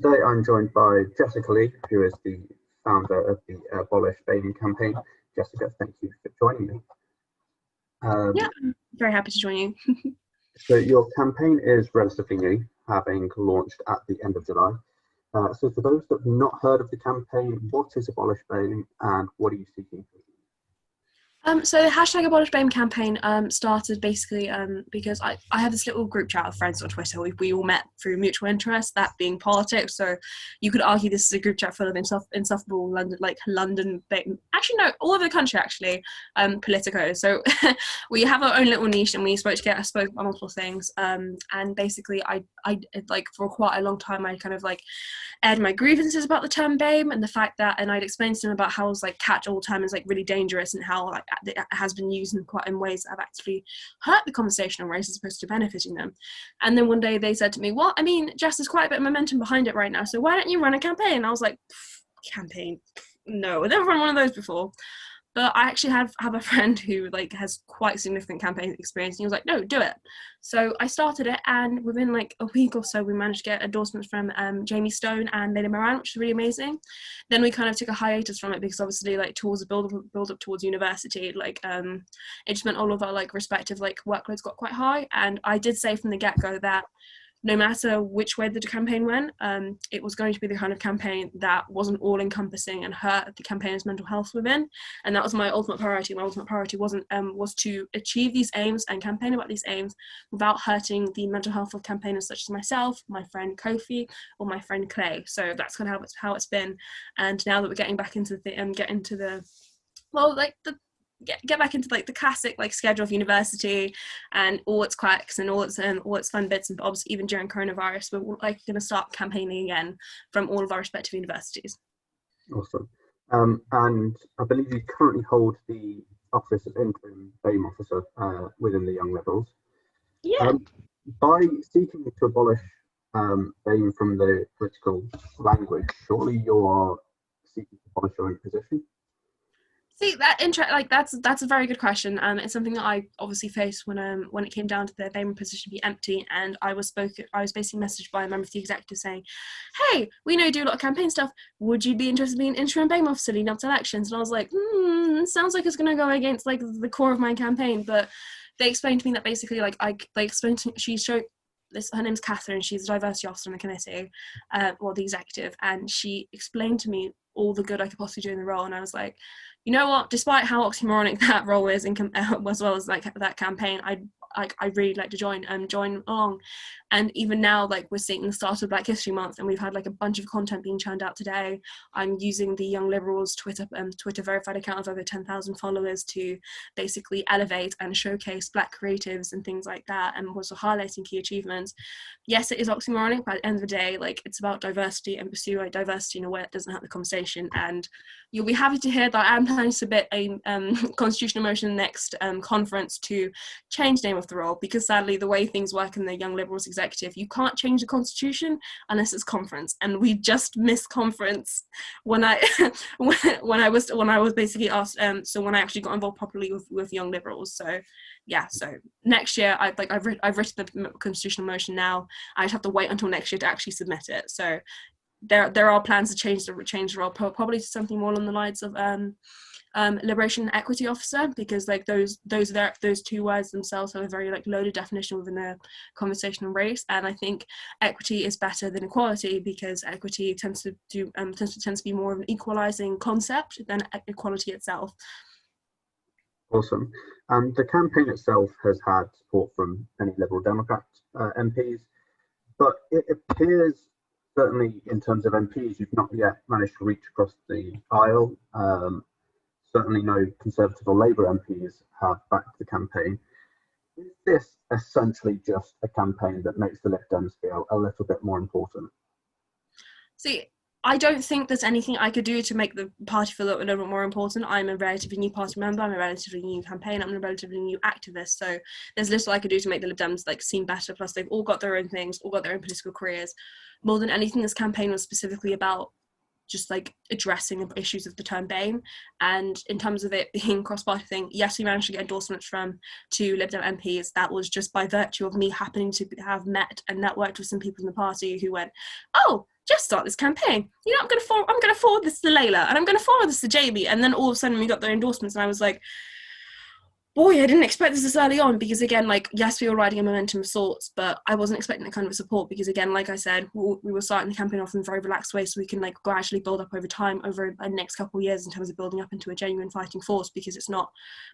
Today I'm joined by Jessica Lee, who is the founder of the Abolish BAME campaign. Jessica, thank you for joining me. Yeah, I'm very happy to join you. So your campaign is relatively new, having launched at the end of July. So for those that have not heard of the campaign, what is Abolish BAME and what are you seeking? So the hashtag Abolish BAME campaign started basically because I have this little group chat of friends on Twitter. We all met through mutual interest, that being politics. So you could argue this is a group chat full of insufferable London, actually no, all over the country actually, politicos. So we have our own little niche, and we spoke on multiple things. And basically, I like for quite a long time I kind of like aired my grievances about the term BAME and the fact that, and I'd explained to them about how like catch-all term is like really dangerous and how like it has been used in ways that have actually hurt the conversation on race as opposed to benefiting them. And then one day they said to me, well, I mean, Jess, there's quite a bit of momentum behind it right now, so why don't you run a campaign? And I was like, campaign? No, I've never run one of those before. But I actually have a friend who like has quite significant campaign experience, and he was like, no, do it. So I started it, and within like a week or so we managed to get endorsements from Jamie Stone and Lady Moran, which is really amazing. Then we kind of took a hiatus from it because obviously like towards the build up towards university, like it just meant all of our like respective like workloads got quite high. And I did say from the get-go that no matter which way the campaign went, it was going to be the kind of campaign that wasn't all-encompassing and hurt the campaigners' mental health within. And that was my ultimate priority. My ultimate priority was to achieve these aims and campaign about these aims without hurting the mental health of campaigners such as myself, my friend Kofi, or my friend Clay. So that's kind of how it's been. And now that we're getting back into get back into like the classic like schedule of university and all its quirks and all its fun bits and bobs, even during coronavirus, we're like going to start campaigning again from all of our respective universities. Awesome. And I believe you currently hold the office of interim BAME officer within the Young Liberals. Yeah. By seeking to abolish BAME from the political language, surely you are seeking to abolish your own position? See, that's a very good question. It's something that I obviously faced when it came down to the BAME position be empty, and I was basically messaged by a member of the executive saying, "Hey, we know you do a lot of campaign stuff. Would you be interested in being interim BAME officer leading up to elections?" And I was like, sounds like it's going to go against like the core of my campaign. But they explained to me that basically her name's Catherine, she's a diversity officer on the committee, the executive, and she explained to me all the good I could possibly do in the role, and I was like, you know what, despite how oxymoronic that role is, as well as like that campaign, I really like to join along. And even now, like we're seeing the start of Black History Month, and we've had like a bunch of content being churned out today. I'm using the Young Liberals Twitter verified account of over 10,000 followers to basically elevate and showcase Black creatives and things like that, and also highlighting key achievements. Yes, it is oxymoronic, but at the end of the day, like it's about diversity and pursue like diversity in a way that doesn't hurt the conversation. And you'll be happy to hear that I am planning to submit a constitutional motion next conference to change the name of the role, because sadly the way things work in the Young Liberals executive, you can't change the constitution unless it's conference, and we just missed conference when I when I was basically asked, so when I actually got involved properly with Young Liberals. So yeah, so next year I've written the constitutional motion now. I just have to wait until next year to actually submit it. So there are plans to change the role, probably to something more along the lines of liberation and equity officer, because like those two words themselves have a very like loaded definition within the conversation on race. And I think equity is better than equality, because equity tends to be more of an equalizing concept than equality itself. Awesome. The campaign itself has had support from many Liberal Democrat MPs, but it appears, certainly in terms of MPs, you've not yet managed to reach across the aisle. Certainly no Conservative or Labour MPs have backed the campaign. Is this essentially just a campaign that makes the Lib Dems feel a little bit more important? See, I don't think there's anything I could do to make the party feel a little bit more important. I'm a relatively new party member, I'm a relatively new campaign, I'm a relatively new activist, so there's little I could do to make the Lib Dems like seem better. Plus they've all got their own things, all got their own political careers. More than anything, this campaign was specifically about just like addressing the issues of the term BAME. And in terms of it being cross-party thing, yes, we managed to get endorsements from 2 Lib Dem MPs. That was just by virtue of me happening to have met and networked with some people in the party who went, oh, just start this campaign. You know, I'm gonna forward this to Layla, and I'm gonna forward this to Jamie. And then all of a sudden we got their endorsements, and I was like, boy, I didn't expect this early on, because again, like, yes, we were riding a momentum of sorts, but I wasn't expecting that kind of support, because again, like I said, we were starting the campaign off in a very relaxed way, so we can like gradually build up over time, over the next couple of years, in terms of building up into a genuine fighting force, because it's not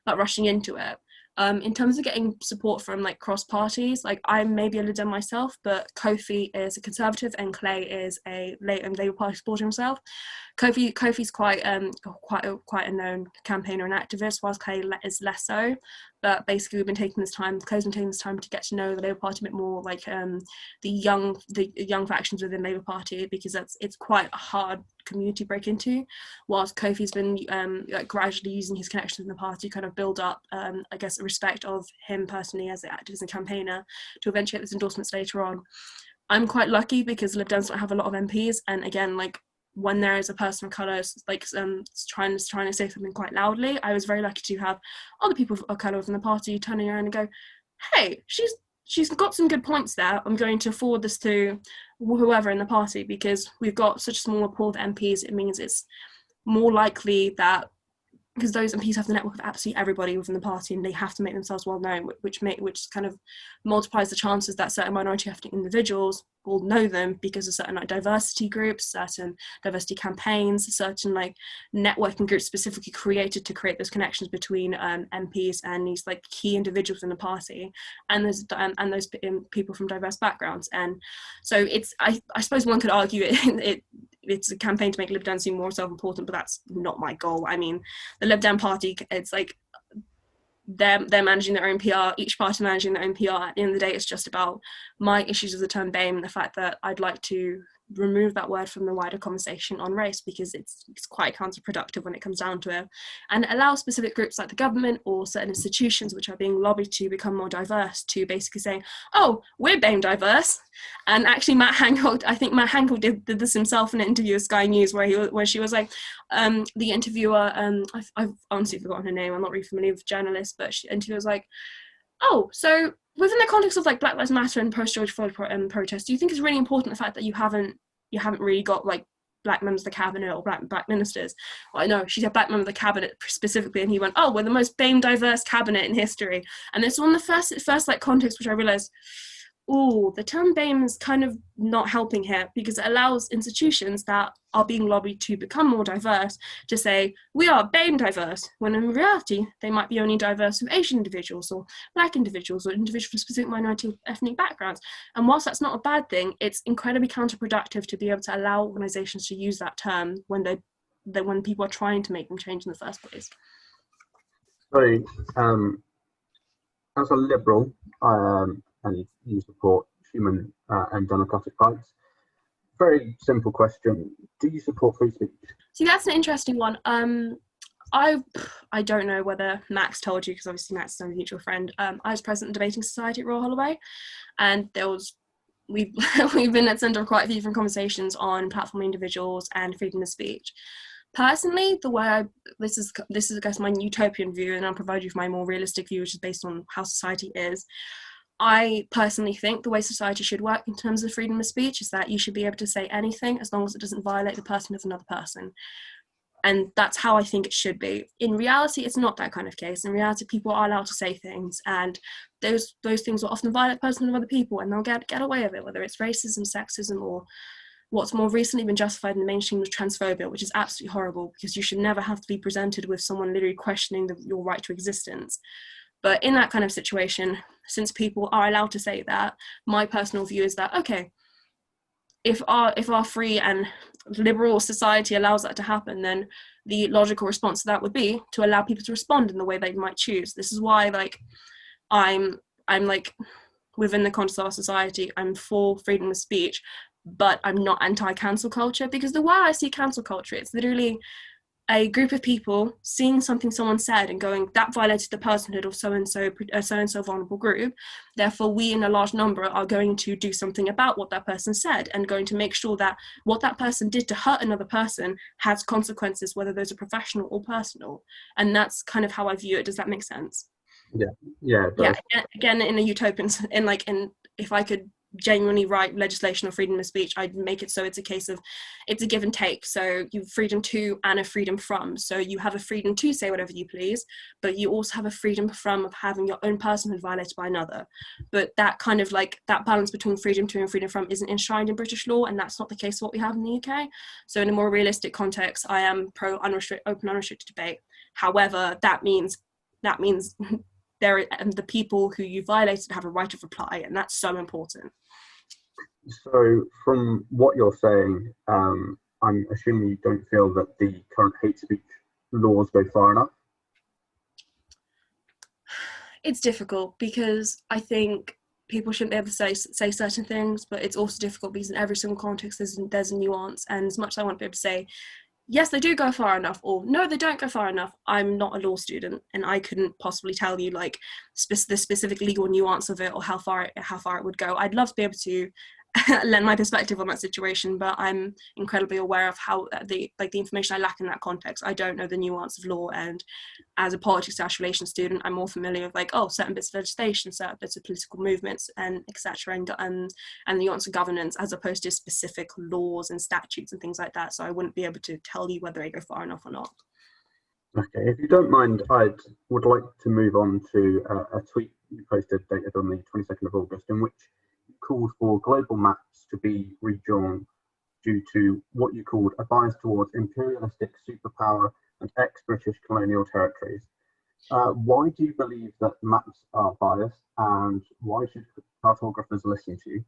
about rushing into it. In terms of getting support from like cross parties, like I'm maybe a Lib Dem myself, but Kofi is a Conservative and Clay is a Labour Party supporter himself. Kofi's quite a known campaigner and activist, whilst Clay is less so. But basically, Clay's been taking this time to get to know the Labour Party a bit more, like the young factions within Labour Party, because it's quite a hard community to break into. Whilst Kofi's been like gradually using his connections in the party to kind of build up, I guess, a respect of him personally as an activist and campaigner, to eventually get his endorsements later on. I'm quite lucky because Lib Dems don't have a lot of MPs, and again, like, when there is a person of colour like trying to say something quite loudly, I was very lucky to have other people of colour within the party turning around and go, hey, she's got some good points there, I'm going to forward this to whoever in the party, because we've got such a small pool of MPs. It means it's more likely that, because those MPs have the network of absolutely everybody within the party, and they have to make themselves well known, which kind of multiplies the chances that certain minority ethnic individuals will know them, because of certain like diversity groups, certain diversity campaigns, certain like networking groups specifically created to create those connections between MPs and these like key individuals in the party, and those people from diverse backgrounds. And so I suppose one could argue it's a campaign to make Lib Dem seem more self-important, but that's not my goal. I mean, the Lib Dem party, it's like they're managing their own PR, each party managing their own PR. At the end of the day, it's just about my issues with the term BAME, and the fact that I'd like to remove that word from the wider conversation on race, because it's quite counterproductive when it comes down to it, and allow specific groups like the government or certain institutions which are being lobbied to become more diverse to basically say, oh, we're BAME diverse. And actually I think Matt Hankel did this himself in an interview with Sky News, where she was like, the interviewer, I've honestly forgotten her name, I'm not really familiar with journalists, but the interviewer was like, oh, so within the context of like Black Lives Matter and post-George Floyd protests, do you think it's really important the fact that you haven't really got like black members of the cabinet or black ministers? Well, I know she said black member of the cabinet specifically, and he went, oh, we're the most BAME diverse cabinet in history. And it's one of the first like context which I realized, oh, the term BAME is kind of not helping here, because it allows institutions that are being lobbied to become more diverse to say, we are BAME diverse, when in reality, they might be only diverse with Asian individuals or Black individuals or individuals from specific minority ethnic backgrounds. And whilst that's not a bad thing, it's incredibly counterproductive to be able to allow organisations to use that term when people are trying to make them change in the first place. So, as a Liberal, and you support human and democratic rights. Very simple question. Do you support free speech? See, that's an interesting one. I don't know whether Max told you, because obviously Max is a mutual friend. I was president of the Debating Society at Royal Holloway, and we've been at the centre of quite a few different conversations on platform individuals and freedom of speech. Personally, the way this is I guess my utopian view, and I'll provide you with my more realistic view, which is based on how society is. I personally think the way society should work in terms of freedom of speech is that you should be able to say anything as long as it doesn't violate the person of another person. And that's how I think it should be. In reality, it's not that kind of case. In reality, people are allowed to say things, and those things will often violate the person of other people, and they'll get away with it, whether it's racism, sexism, or what's more recently been justified in the mainstream of transphobia, which is absolutely horrible, because you should never have to be presented with someone literally questioning your right to existence. But in that kind of situation, since people are allowed to say that, my personal view is that, okay, if our free and liberal society allows that to happen, then the logical response to that would be to allow people to respond in the way they might choose. This is why, like, I'm like, within the context of our society, I'm for freedom of speech, but I'm not anti-cancel culture, because the way I see cancel culture, it's literally a group of people seeing something someone said and going, that violated the personhood of so-and-so vulnerable group. Therefore, we in a large number are going to do something about what that person said, and going to make sure that what that person did to hurt another person has consequences, whether those are professional or personal. And that's kind of how I view it. Does that make sense? Yeah. Yeah. Again, in a utopian, if I could genuinely write legislation or freedom of speech, I'd make it so it's a case of it's a give and take. So you have freedom to and a freedom from. So you have a freedom to say whatever you please, but you also have a freedom from of having your own personhood violated by another. But that kind of like that balance between freedom to and freedom from isn't enshrined in British law, and that's not the case of what we have in the UK. So in a more realistic context, I am pro open unrestricted debate. However, that means the people who you violated have a right of reply, and that's so important. So from what you're saying, I'm assuming you don't feel that the current hate speech laws go far enough? It's difficult because I think people shouldn't be able to say certain things, but it's also difficult because in every single context there's a nuance, and as much as I want to be able to say yes, they do go far enough, or no, they don't go far enough, I'm not a law student, and I couldn't possibly tell you like the specific legal nuance of it or how far it would go. I'd love to be able to lend my perspective on that situation, but I'm incredibly aware of how the information I lack in that context. I don't know the nuance of law, and as a politics/relations student, I'm more familiar with like certain bits of legislation, certain bits of political movements, and etc. and the nuance of governance, as opposed to specific laws and statutes and things like that. So I wouldn't be able to tell you whether they go far enough or not. Okay, if you don't mind, I would like to move on to a tweet you posted dated on the 22nd of August, in which you called for global maps to be redrawn due to what you called a bias towards imperialistic superpower and ex-British colonial territories. Why do you believe that maps are biased, and why should cartographers listen to you?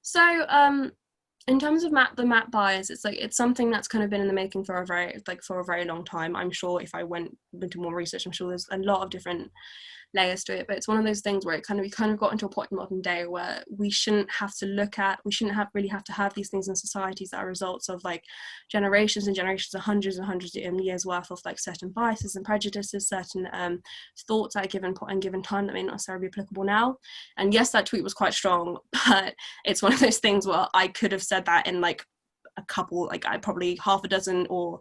So in terms of the map bias, it's something that's kind of been in the making for a very long time. I'm sure if I went into more research, I'm sure there's a lot of different layers to it, but it's one of those things where we kind of got into a point in modern day where we shouldn't really have to have these things in societies that are results of like generations and generations of hundreds and hundreds of years worth of like certain biases and prejudices, certain thoughts at a given point and given time that may not necessarily be applicable now. And yes, that tweet was quite strong, but it's one of those things where I could have said that in like a couple, like I probably half a dozen, or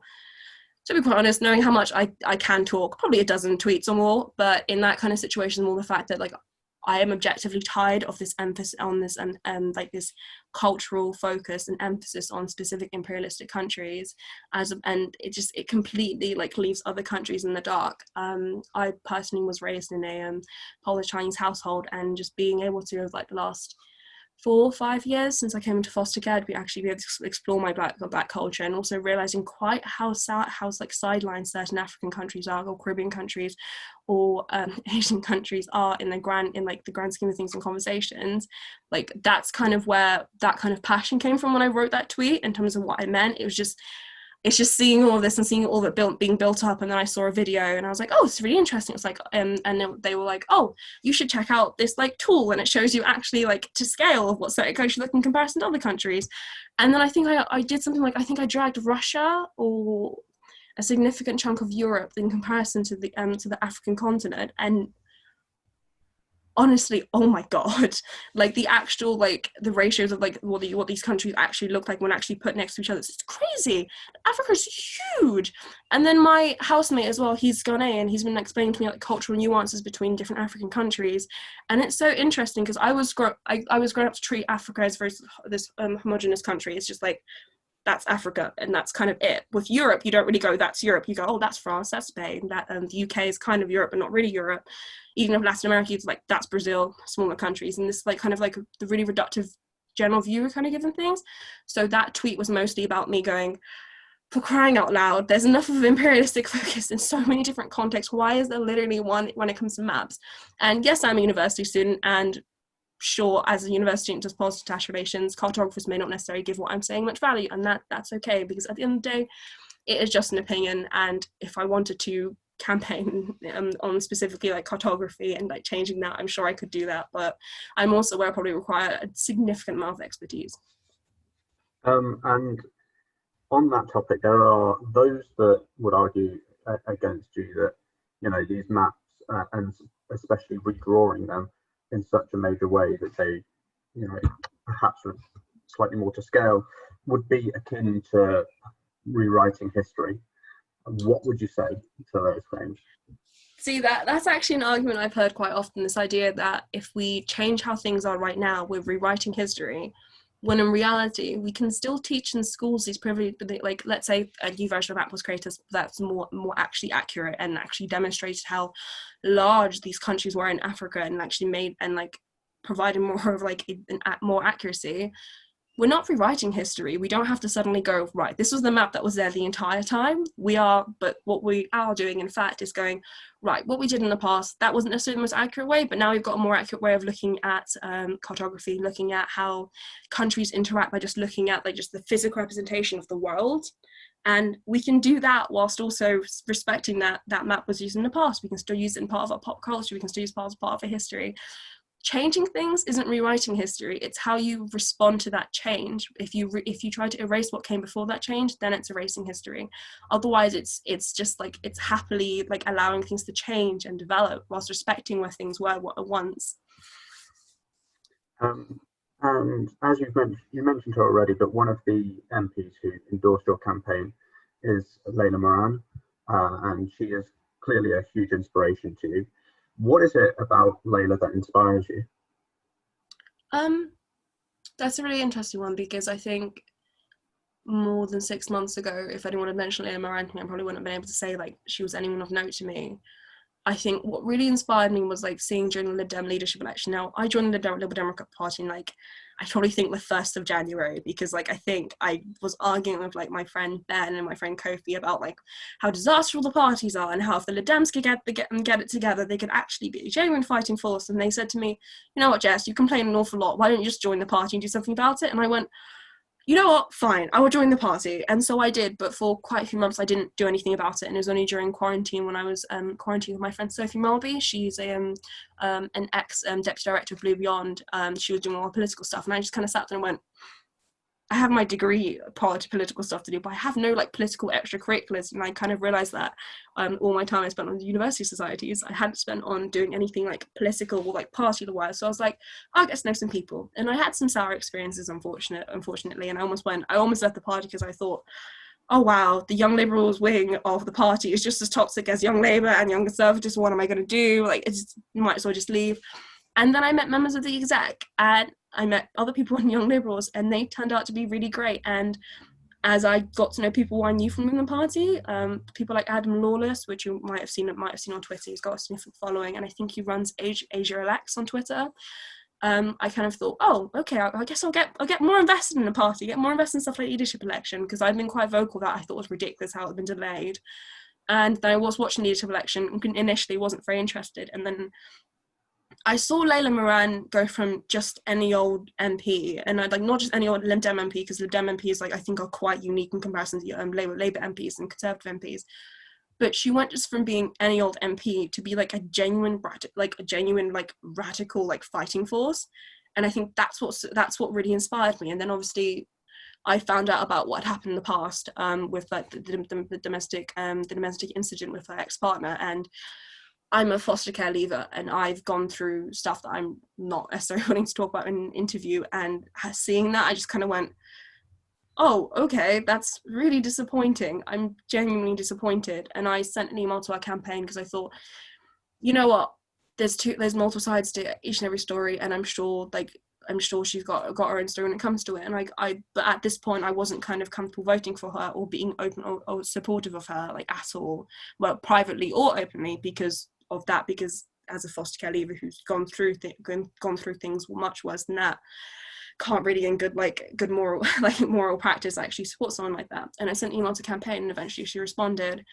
to be quite honest, knowing how much I can talk, probably a dozen tweets or more. But in that kind of situation, more the fact that like I am objectively tired of this emphasis on this and like this cultural focus and emphasis on specific imperialistic countries, and it completely like leaves other countries in the dark. I personally was raised in a Polish Chinese household, and just being able to over like the last 4 or 5 years since I came into foster care to actually be able to explore my black culture, and also realizing quite how like sidelined certain African countries are, or Caribbean countries, or Asian countries are in the grand scheme of things and conversations. Like that's kind of where that kind of passion came from when I wrote that tweet in terms of what I meant. It's just seeing all of this and seeing all of it being built up, and then I saw a video and I was like, oh, it's really interesting. It's like and they were like, oh, you should check out this like tool, and it shows you actually like to scale of what certain countries look in comparison to other countries. And then I think I did something like, I think I dragged Russia or a significant chunk of Europe in comparison to the African continent, and honestly, oh my god, like the actual like the ratios of like what these countries actually look like when actually put next to each other, it's crazy. Africa's huge. And then my housemate as well, he's Ghanaian, he's been explaining to me like cultural nuances between different African countries, and it's so interesting because I was grown up to treat Africa as this homogenous country. It's just like, that's Africa and that's kind of it. With Europe, you don't really go, that's Europe. You go, oh, that's France, that's Spain, that the UK is kind of Europe but not really Europe. Even if Latin America, it's like, that's Brazil, smaller countries. And this like kind of like the really reductive general view kind of given things. So that tweet was mostly about me going, for crying out loud, there's enough of imperialistic focus in so many different contexts. Why is there literally one when it comes to maps? And yes, I'm a university student, and sure, as a university student does politics relations, cartographers may not necessarily give what I'm saying much value, and that's okay, because at the end of the day, it is just an opinion. And if I wanted to campaign on specifically like cartography and like changing that, I'm sure I could do that, but I'm also aware I probably require a significant amount of expertise. And on that topic, there are those that would argue against you that, you know, these maps and especially redrawing them in such a major way that they, you know, perhaps slightly more to scale, would be akin to rewriting history. What would you say to those claims? See, that's actually an argument I've heard quite often, this idea that if we change how things are right now, we're rewriting history, when in reality, we can still teach in schools these privileged, like, let's say a new version of app was created that's more actually accurate and actually demonstrated how large these countries were in Africa and actually made, and like provided more of like more accuracy. We're not rewriting history. We don't have to suddenly go, right, this was the map that was there the entire time. But what we are doing, in fact, is going, right, what we did in the past, that wasn't necessarily the most accurate way, but now we've got a more accurate way of looking at cartography, looking at how countries interact by just looking at like just the physical representation of the world. And we can do that whilst also respecting that map was used in the past. We can still use it in part of our pop culture. We can still use it as part of our history. Changing things isn't rewriting history. It's how you respond to that change. If you try to erase what came before that change, then it's erasing history. Otherwise, it's just like it's happily like allowing things to change and develop whilst respecting where things were once. And as you mentioned her already, but one of the MPs who endorsed your campaign is Layla Moran, and she is clearly a huge inspiration to you. What is it about Layla that inspires you? That's a really interesting one, because I think more than 6 months ago, if anyone had mentioned Layla Moran to me, I probably wouldn't have been able to say like she was anyone of note to me. I think what really inspired me was like seeing during the Lib Dem leadership election. Now, I joined the Liberal Democrat Party in like, I probably think the 1st of January, because like I think I was arguing with like my friend Ben and my friend Kofi about like how disastrous the parties are and how if the Lib Dems could get it together, they could actually be a genuine fighting force. And they said to me, you know what, Jess, you complain an awful lot. Why don't you just join the party and do something about it? And I went, you know what, fine, I will join the party. And so I did, but for quite a few months I didn't do anything about it. And it was only during quarantine, when I was quarantined with my friend Sophie Mulby. She's an ex-deputy director of Blue Beyond. She was doing all the political stuff, and I just kind of sat there and went, I have my degree part to political stuff to do, but I have no like political extracurriculars. And I kind of realized that all my time I spent on the university societies, I hadn't spent on doing anything like political or like party-wise. So I was like, I'll get to know some people. And I had some sour experiences, unfortunately. And I almost left the party because I thought, oh wow, the Young Liberals wing of the party is just as toxic as Young Labour and Young Conservatives. What am I going to do? Like, might as well just leave. And then I met members of the exec, and I met other people in Young Liberals, and they turned out to be really great. And as I got to know people I knew from the party, people like Adam Lawless, which you might have seen on Twitter, he's got a significant following, and I think he runs Asia Elects on Twitter. I kind of thought, oh, okay, I guess I'll get more invested in the party, get more invested in stuff like leadership election, because I've been quite vocal that I thought it was ridiculous how it had been delayed. And then I was watching leadership election, initially wasn't very interested, and then I saw Layla Moran go from just any old MP, and I'd like not just any old Lib Dem MP, because Lib Dem MPs like I think are quite unique in comparison to Labour MPs and Conservative MPs. But she went just from being any old MP to be like a genuine radical like fighting force, and I think that's what really inspired me. And then obviously I found out about what had happened in the past with like the domestic incident with her ex-partner, and I'm a foster care leaver, and I've gone through stuff that I'm not necessarily willing to talk about in an interview, and seeing that, I just kind of went, oh, okay, that's really disappointing. I'm genuinely disappointed. And I sent an email to our campaign because I thought, you know what, there's multiple sides to each and every story, and I'm sure she's got her own story when it comes to it. And but at this point, I wasn't kind of comfortable voting for her or being open or supportive of her, like at all, well, privately or openly, because as a foster care leaver who's gone through things much worse than that, can't really in good moral practice actually support someone like that. And I sent an email to campaign, and eventually she responded,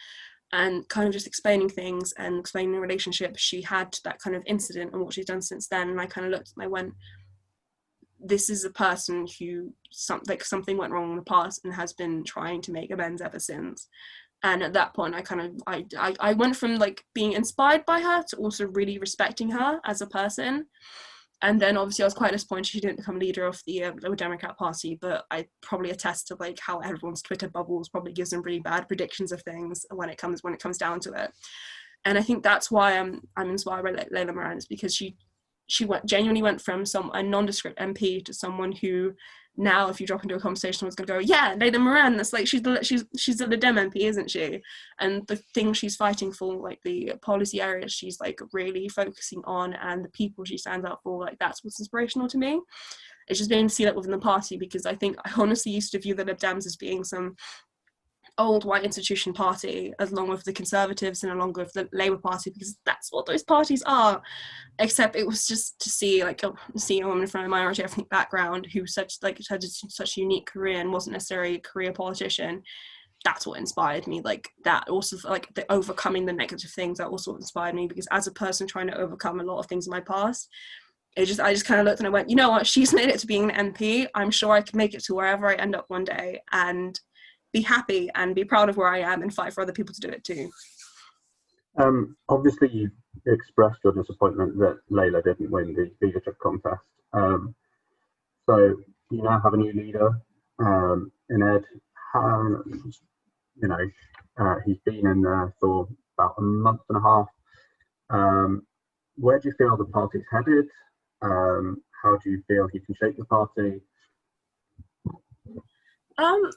and kind of just explaining things and explaining the relationship she had to that kind of incident and what she's done since then. And I kind of looked and I went, this is a person who something went wrong in the past and has been trying to make amends ever since. And at that point, I went from like being inspired by her to also really respecting her as a person. And then obviously I was quite disappointed she didn't become leader of the Liberal Democrat Party, but I probably attest to like how everyone's Twitter bubbles probably gives them really bad predictions of things when it comes down to it. And I think that's why I'm inspired by Layla Moran, is because she genuinely went from a nondescript MP to someone who now if you drop into a conversation, someone's going to go, yeah, Leyla Moran, that's like, she's a Lib Dem MP, isn't she? And the thing she's fighting for, like the policy areas she's like really focusing on and the people she stands up for, like that's what's inspirational to me. It's just being to see that within the party, because I think I honestly used to view the Lib Dems as being some old white institution party, along with the Conservatives and along with the Labour Party, because that's what those parties are. Except it was just to see a woman from a minority ethnic background who had such a unique career and wasn't necessarily a career politician. That's what inspired me. Like that also, like the overcoming the negative things, that also inspired me, because as a person trying to overcome a lot of things in my past, I just kind of looked and I went, you know what, she's made it to being an MP. I'm sure I can make it to wherever I end up one day and be happy and be proud of where I am and fight for other people to do it too. Obviously, you expressed your disappointment that Leyla didn't win the leadership contest. So you now have a new leader in Ed. He's been in there for about a month and a half. Where do you feel the party's headed? How do you feel he can shape the party?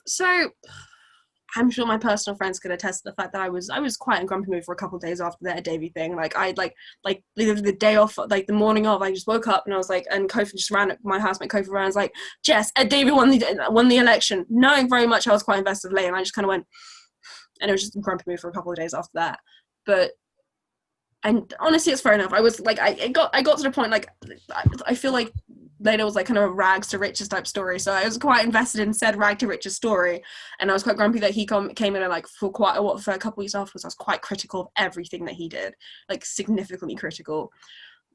So I'm sure my personal friends could attest to the fact that I was quite in grumpy mood for a couple of days after the Ed Davey thing. Like I the day off, like the morning of, I just woke up and I was like, and Kofi just ran at my housemate. Kofi ran, I was like, Jess, Ed Davey won the election, knowing very much I was quite invested in Lay, and I just kind of went, and it was just in grumpy mood for a couple of days after that. But and honestly, it's fair enough. I was like, I got to the point, like I feel like later was like kind of a rags to riches type story, so I was quite invested in said rag to riches story, and I was quite grumpy that he came in and like for a couple weeks afterwards I was quite critical of everything that he did, like significantly critical.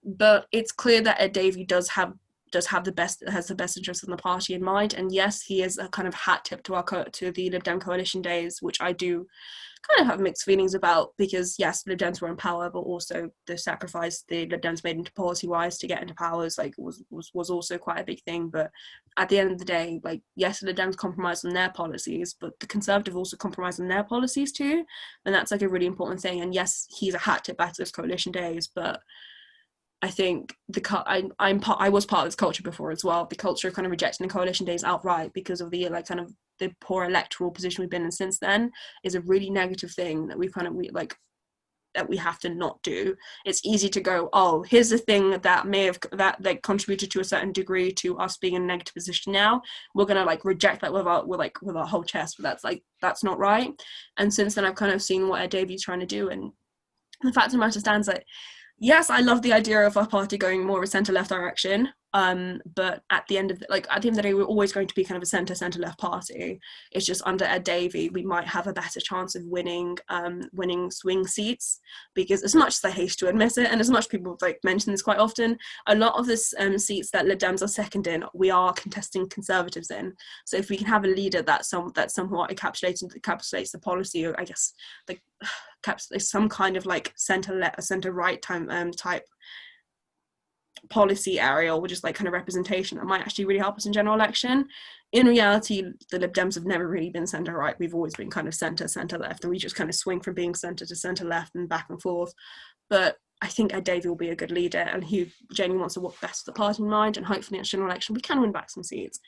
But it's clear that Ed Davey has the best interests in the party in mind, and yes, he is a kind of hat tip to the Lib Dem coalition days, which I do kind of have mixed feelings about, because yes, Lib Dems were in power, but also the sacrifice the Lib Dems made into policy-wise to get into powers was also quite a big thing. But at the end of the day, like yes, the Lib Dems compromised on their policies, but the Conservative also compromised on their policies too, and that's like a really important thing. And yes, he's a hat tip back to those coalition days, but I think I was part of this culture before as well. The culture of kind of rejecting the coalition days outright because of the like kind of the poor electoral position we've been in since then is a really negative thing that that we have to not do. It's easy to go, oh, here's the thing that contributed to a certain degree to us being in a negative position now. We're gonna like reject that with our whole chest, but that's not right. And since then I've kind of seen what Ed Davey's trying to do, and the fact of the matter stands that yes, I love the idea of our party going more of a centre-left direction, but at the end of the day, we're always going to be kind of a centre-left party. It's just under Ed Davey, we might have a better chance of winning swing seats, because as much as I hate to admit it, and as much people like mention this quite often, a lot of this seats that Lib Dems are second in, we are contesting Conservatives in. So if we can have a leader that somewhat encapsulates the policy, or I guess like some kind of like centre-right type policy area, or just like kind of representation that might actually really help us in general election. In reality, the Lib Dems have never really been centre-right. We've always been kind of centre-left, and we just kind of swing from being centre to centre-left and back and forth. But I think Ed Davey will be a good leader, and he genuinely wants to work best for the party in mind, and hopefully in the general election we can win back some seats.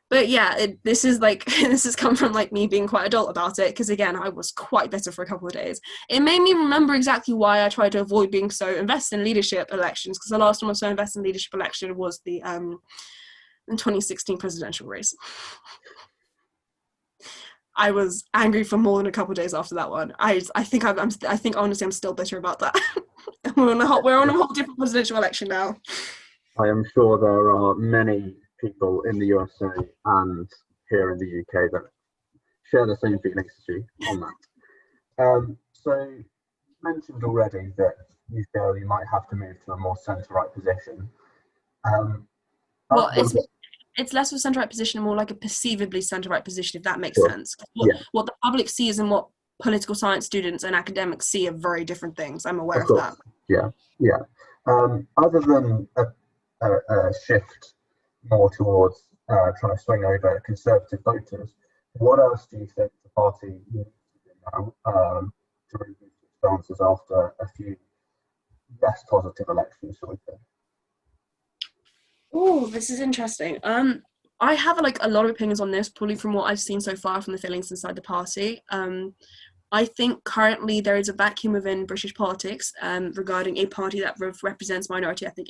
But yeah, this has come from like me being quite adult about it, because again, I was quite bitter for a couple of days. It made me remember exactly why I tried to avoid being so invested in leadership elections, because the last time I was so invested in leadership election was the 2016 presidential race. I was angry for more than a couple of days after that one. I think honestly I'm still bitter about that. we're on a whole different presidential election now. I am sure there are many people in the USA and here in the UK that share the same feelings as you on that. So you mentioned already that you feel you might have to move to a more centre-right position. Well, it's less of a centre-right position and more like a perceivably centre-right position, if that makes sense. What the public sees and what political science students and academics see are very different things. I'm aware of that. Yeah. Other than a shift more towards trying to swing over Conservative voters, what else do you think the party needs to do now to reduce its chances after a few less positive elections, shall we say? Oh, this is interesting. I have like a lot of opinions on this, probably from what I've seen so far from the feelings inside the party. I think currently there is a vacuum within British politics regarding a party that represents minority ethnic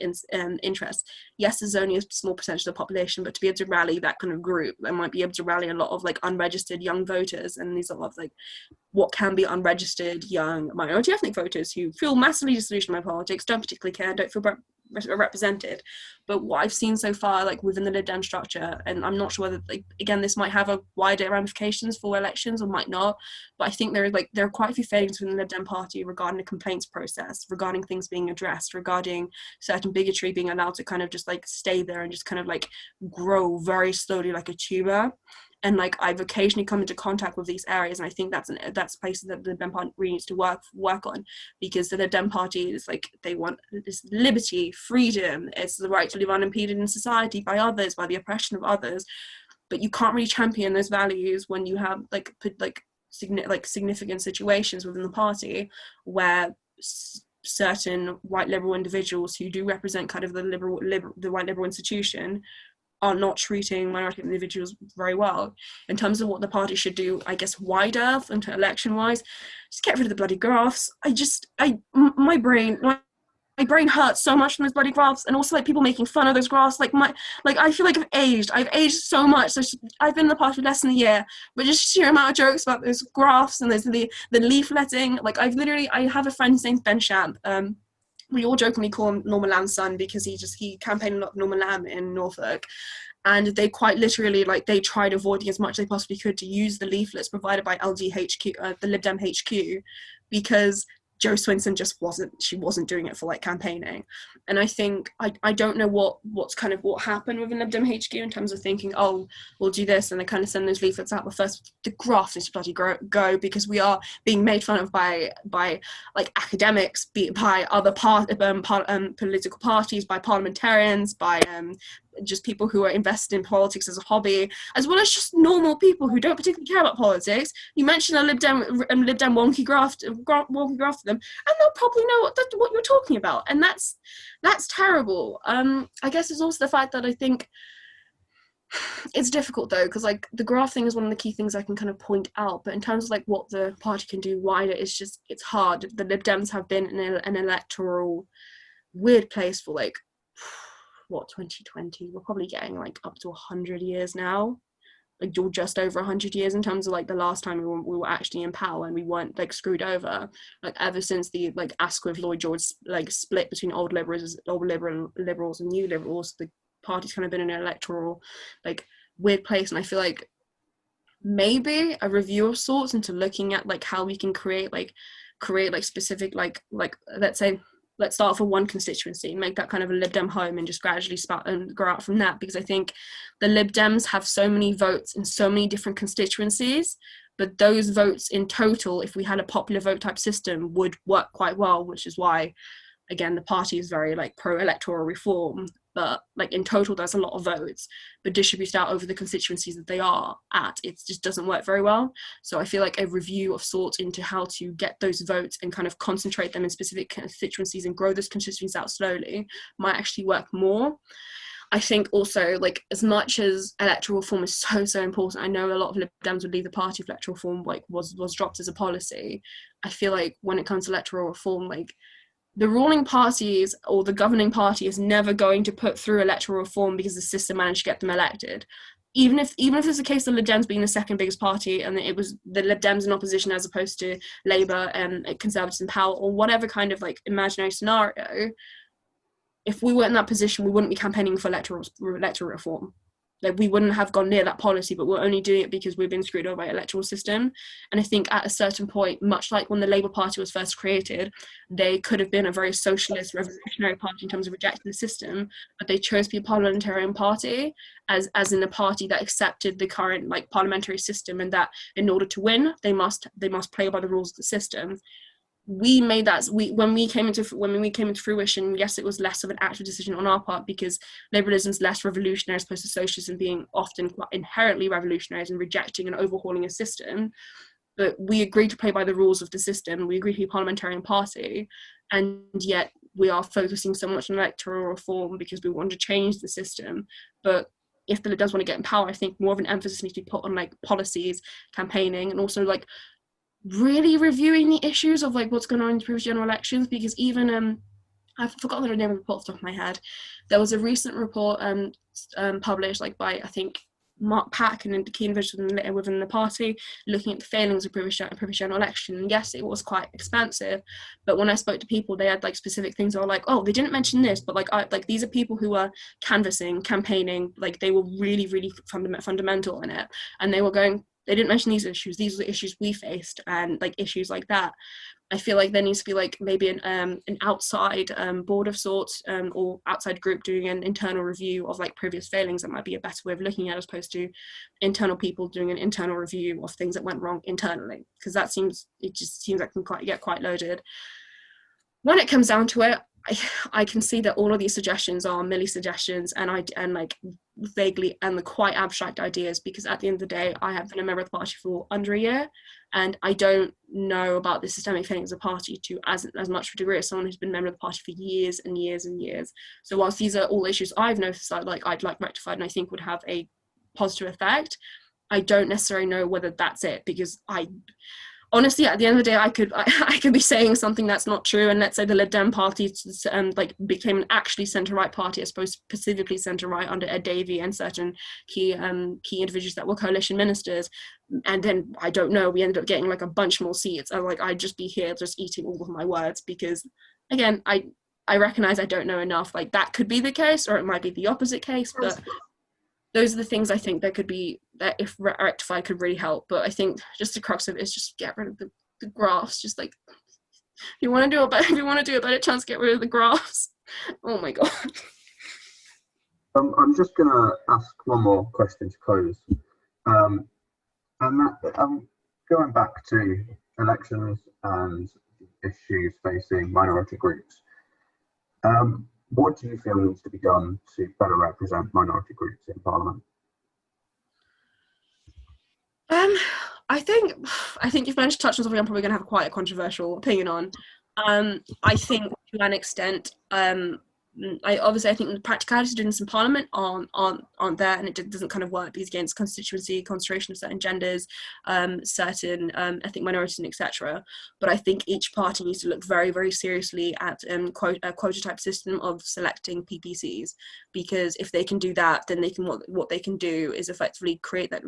interests. Yes, there's only a small percentage of the population, but to be able to rally that kind of group, they might be able to rally a lot of like unregistered young voters, and these are a lot of like what can be unregistered young minority ethnic voters who feel massively disillusioned by politics, don't particularly care, don't feel represented. But what I've seen so far, like within the Lib Dem structure, and I'm not sure whether, like, again, this might have a wider ramifications for elections or might not, but I think there are quite a few failings within the Lib Dem party regarding the complaints process, regarding things being addressed, regarding certain bigotry being allowed to kind of just like stay there and just kind of like grow very slowly like a tumor. And like I've occasionally come into contact with these areas, and I think that's places that the Lib Dem Party really needs to work on, because the Lib Dem Party is like, they want this liberty, freedom, it's the right to live unimpeded in society by others, by the oppression of others, but you can't really champion those values when you have significant situations within the party where certain white liberal individuals who do represent kind of the white liberal institution are not treating minority individuals very well. In terms of what the party should do, I guess, wider into election-wise, just get rid of the bloody graphs. My brain hurts so much from those bloody graphs, and also like people making fun of those graphs. I feel like I've aged so much. So I've been in the party for less than a year, but just sheer amount of jokes about those graphs and there's the leafletting. Like I have a friend, his name's Ben Shamp. We all jokingly call him Norman Lamb's son because he campaigned a lot with Norman Lamb in Norfolk, and they quite literally, like, they tried avoiding as much as they possibly could to use the leaflets provided by LDHQ, the Lib Dem HQ, because Jo Swinson just wasn't doing it for like campaigning. And I think I don't know what happened within Lib Dem HQ in terms of thinking, oh, we'll do this, and they kind of send those leaflets out, but first the graft is bloody go, because we are being made fun of by like academics, by other political parties, by parliamentarians, by just people who are invested in politics as a hobby, as well as just normal people who don't particularly care about politics. You mention a Lib Dem wonky graft to them, and they'll probably know what you're talking about, and that's terrible. I guess it's also the fact that I think it's difficult though, because like the graph thing is one of the key things I can kind of point out, but in terms of like what the party can do wider, it's hard. The Lib Dems have been in an electoral weird place for like 2020, we're probably getting like up to 100 years now, like just over 100 years in terms of like the last time we were actually in power and we weren't like screwed over. Like ever since the like Asquith Lloyd George like split between old liberals and new liberals, the party's kind of been in an electoral like weird place. And I feel like maybe a review of sorts into looking at like how we can create specific like let's start for one constituency, make that kind of a Lib Dem home, and just gradually spout and grow out from that. Because I think the Lib Dems have so many votes in so many different constituencies, but those votes in total, if we had a popular vote type system, would work quite well, which is why, again, the party is very like pro-electoral reform, but like in total there's a lot of votes, but distributed out over the constituencies that they are at, it just doesn't work very well. So I feel like a review of sorts into how to get those votes and kind of concentrate them in specific constituencies and grow those constituencies out slowly might actually work more. I think also, like, as much as electoral reform is so important, I know a lot of Lib Dems would leave the party if electoral reform like was dropped as a policy. I feel like when it comes to electoral reform, like, the ruling parties or the governing party is never going to put through electoral reform because the system managed to get them elected. Even if it's the case of Lib Dems being the second biggest party and it was the Lib Dems in opposition as opposed to Labour and Conservatives in power, or whatever kind of like imaginary scenario, if we were in that position, we wouldn't be campaigning for electoral reform. Like, we wouldn't have gone near that policy, but we're only doing it because we've been screwed over by the electoral system. And I think at a certain point, much like when the Labour Party was first created, they could have been a very socialist, revolutionary party in terms of rejecting the system, but they chose to be a parliamentarian party, as in a party that accepted the current like parliamentary system, and that in order to win, they must play by the rules of the system. We made that when we came into fruition. Yes, it was less of an active decision on our part because liberalism is less revolutionary as opposed to socialism being often quite inherently revolutionary and rejecting and overhauling a system. But we agreed to play by the rules of the system. We agreed to be a parliamentarian party, and yet we are focusing so much on electoral reform because we want to change the system. But if the Lib Dems want to get in power, I think more of an emphasis needs to be put on like policies, campaigning, and also like really reviewing the issues of like what's going on in the previous general elections, because even I've forgotten the name of the report off the top of my head. There was a recent report published like by I think Mark Pack and the key individuals within the party, looking at the failings of previous general election. And yes, it was quite expansive, but when I spoke to people, they had like specific things that were like, oh, they didn't mention this, but like these are people who are canvassing, campaigning, like they were really, really fundamental in it, and they were going. They didn't mention these issues. These are the issues we faced, and like issues like that. I feel like there needs to be like maybe an outside board of sorts or outside group doing an internal review of like previous failings. That might be a better way of looking at it, as opposed to internal people doing an internal review of things that went wrong internally, because it just seems like it can get quite loaded. When it comes down to it, I can see that all of these suggestions are Millie suggestions and like vaguely and the quite abstract ideas, because at the end of the day, I have been a member of the party for under a year, and I don't know about the systemic failings of the party to as much of a degree as someone who's been a member of the party for years and years and years. So whilst these are all issues I've noticed that like I'd like rectified and I think would have a positive effect, I don't necessarily know whether that's it, because honestly, at the end of the day, I could be saying something that's not true, and let's say the Lib Dem party like became an actually centre-right party as opposed to specifically centre-right under Ed Davey and certain key individuals that were coalition ministers, and then I don't know, we ended up getting like a bunch more seats. I'd just be here just eating all of my words, because again, I recognise I don't know enough. Like that could be the case, or it might be the opposite case, but those are the things I think that could be, that if rectified could really help. But I think just the crux of it is just get rid of the graphs. Just like, if you want to do a better chance, get rid of the graphs. Oh my god. I'm just gonna ask one more question to close, and that going back to elections and issues facing minority groups. What do you feel needs to be done to better represent minority groups in Parliament? I think you've managed to touch on something I'm probably going to have quite a controversial opinion on. I think to an extent, I think the practicalities of doing this in Parliament aren't there, and it doesn't kind of work because against constituency, concentration of certain genders, certain ethnic minorities, etc. But I think each party needs to look very, very seriously at a quota type system of selecting PPCs, because if they can do that, then they can what they can do is effectively create that.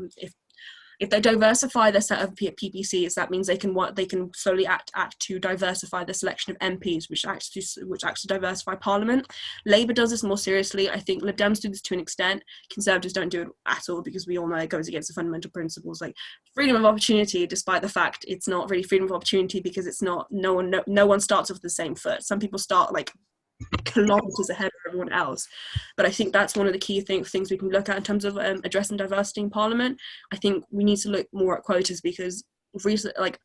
If they diversify their set of PPCs, that means they can slowly act to diversify the selection of MPs, which acts to diversify Parliament. Labour does this more seriously. I think Lib Dems do this to an extent. Conservatives don't do it at all, because we all know it goes against the fundamental principles, like freedom of opportunity, despite the fact it's not really freedom of opportunity, because it's not, no one starts off the same foot. Some people start like kilometers ahead of everyone else. But I think that's one of the key things we can look at in terms of addressing diversity in Parliament. I think we need to look more at quotas, because recently, like,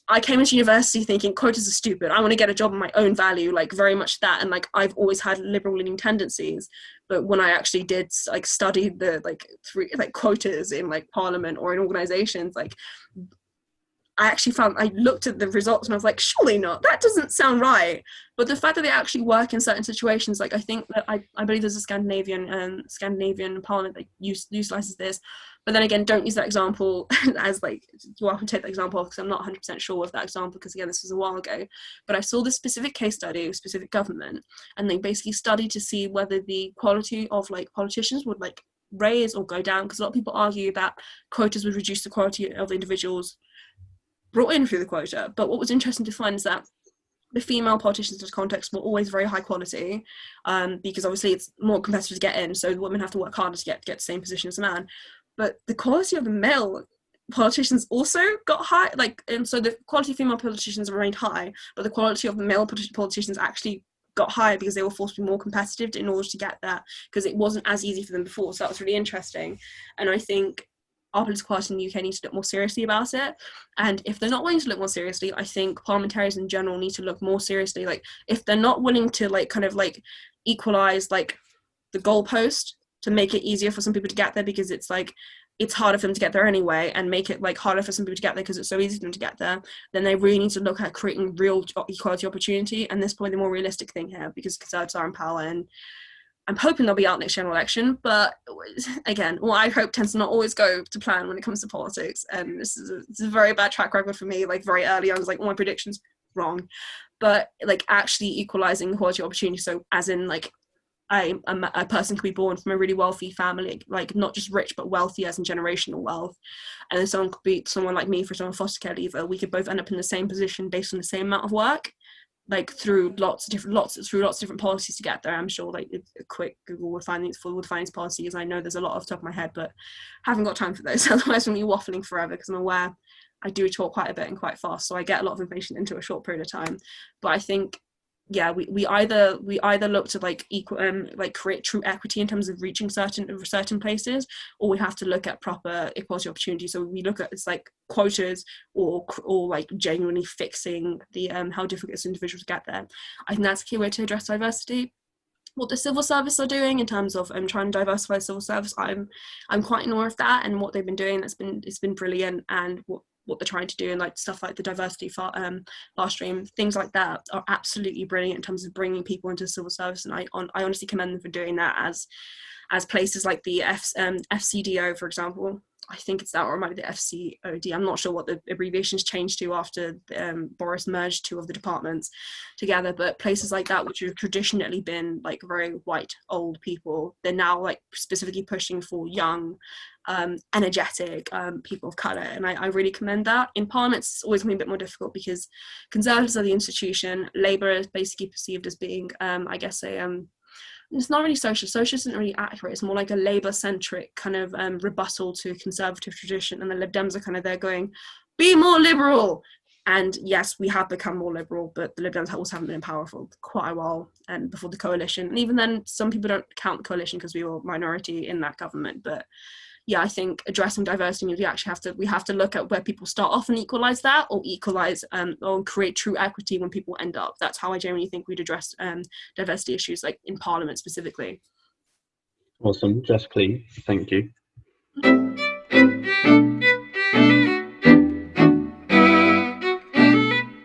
I came into university thinking quotas are stupid. I want to get a job on my own value, like very much that. And like I've always had liberal leaning tendencies, but when I actually did like study the quotas in like Parliament or in organisations, like I looked at the results and I was like, surely not, that doesn't sound right. But the fact that they actually work in certain situations, like I think that I believe there's a Scandinavian parliament that utilizes this, but then again, don't use that example as like, you often take that example off, because I'm not 100% sure of that example, because again, this was a while ago. But I saw this specific case study of specific government, and they basically studied to see whether the quality of like politicians would like raise or go down, because a lot of people argue that quotas would reduce the quality of the individuals brought in through the quota. But what was interesting to find is that the female politicians in this context were always very high quality, because obviously it's more competitive to get in, so the women have to work harder to get the same position as a man. But the quality of the male politicians also got high, and so the quality of female politicians remained high, but the quality of the male politicians actually got higher, because they were forced to be more competitive in order to get that, because it wasn't as easy for them before. So that was really interesting. And I think our political party in the UK needs to look more seriously about it. And if they're not willing to look more seriously, I think parliamentarians in general need to look more seriously. Like, if they're not willing to like kind of like equalize like the goalpost to make it easier for some people to get there, because it's like it's harder for them to get there anyway, and make it like harder for some people to get there because it's so easy for them to get there, then they really need to look at creating real equality opportunity. And this is probably the more realistic thing here, because Conservatives are in power, and I'm hoping they'll be out next general election, but again, what I hope tends to not always go to plan when it comes to politics. And this is a very bad track record for me. Like very early, I was like, all my predictions wrong, but like actually equalizing equality of opportunity. So as in like a person could be born from a really wealthy family, like not just rich but wealthy as in generational wealth, and then someone could be someone like me, for example, foster care leaver. We could both end up in the same position based on the same amount of work, like through lots of different policies to get there. I'm sure like a quick Google would find these policies. I know there's a lot off the top of my head, but haven't got time for those. Otherwise I'm going to be waffling forever, because I'm aware I do talk quite a bit and quite fast, so I get a lot of information into a short period of time. But I think, yeah, we either look to like like create true equity in terms of reaching certain places, or we have to look at proper equality opportunity. So we look at it's like quotas or like genuinely fixing the how difficult it is for individuals to get there. I think that's a key way to address diversity. What the civil service are doing in terms of trying to diversify the civil service, I'm quite in awe of that, and what they've been doing. It's been brilliant, and what they're trying to do, and like stuff like the diversity last stream, things like that are absolutely brilliant in terms of bringing people into civil service. And I honestly commend them for doing that, as places like the FCDO, for example. I think it's that, or it might be the FCOD. I'm not sure what the abbreviations changed to after Boris merged two of the departments together, but places like that, which have traditionally been like very white old people, they're now like specifically pushing for young, energetic people of colour, and I really commend that. In Parliament, it's always going to be a bit more difficult because Conservatives are the institution. Labour is basically perceived as being, I guess, it's not really socialist. Socialist isn't really accurate. It's more like a Labour-centric kind of rebuttal to conservative tradition, and the Lib Dems are kind of there going, be more liberal. And yes, we have become more liberal, but the Lib Dems also haven't been in power for quite a while, and before the coalition. And even then, some people don't count the coalition because we were minority in that government. But yeah, I think addressing diversity means we have to look at where people start off and equalize that, or equalize or create true equity when people end up. That's how I genuinely think we'd address diversity issues, like in Parliament specifically. Awesome, Jess, please. Thank you.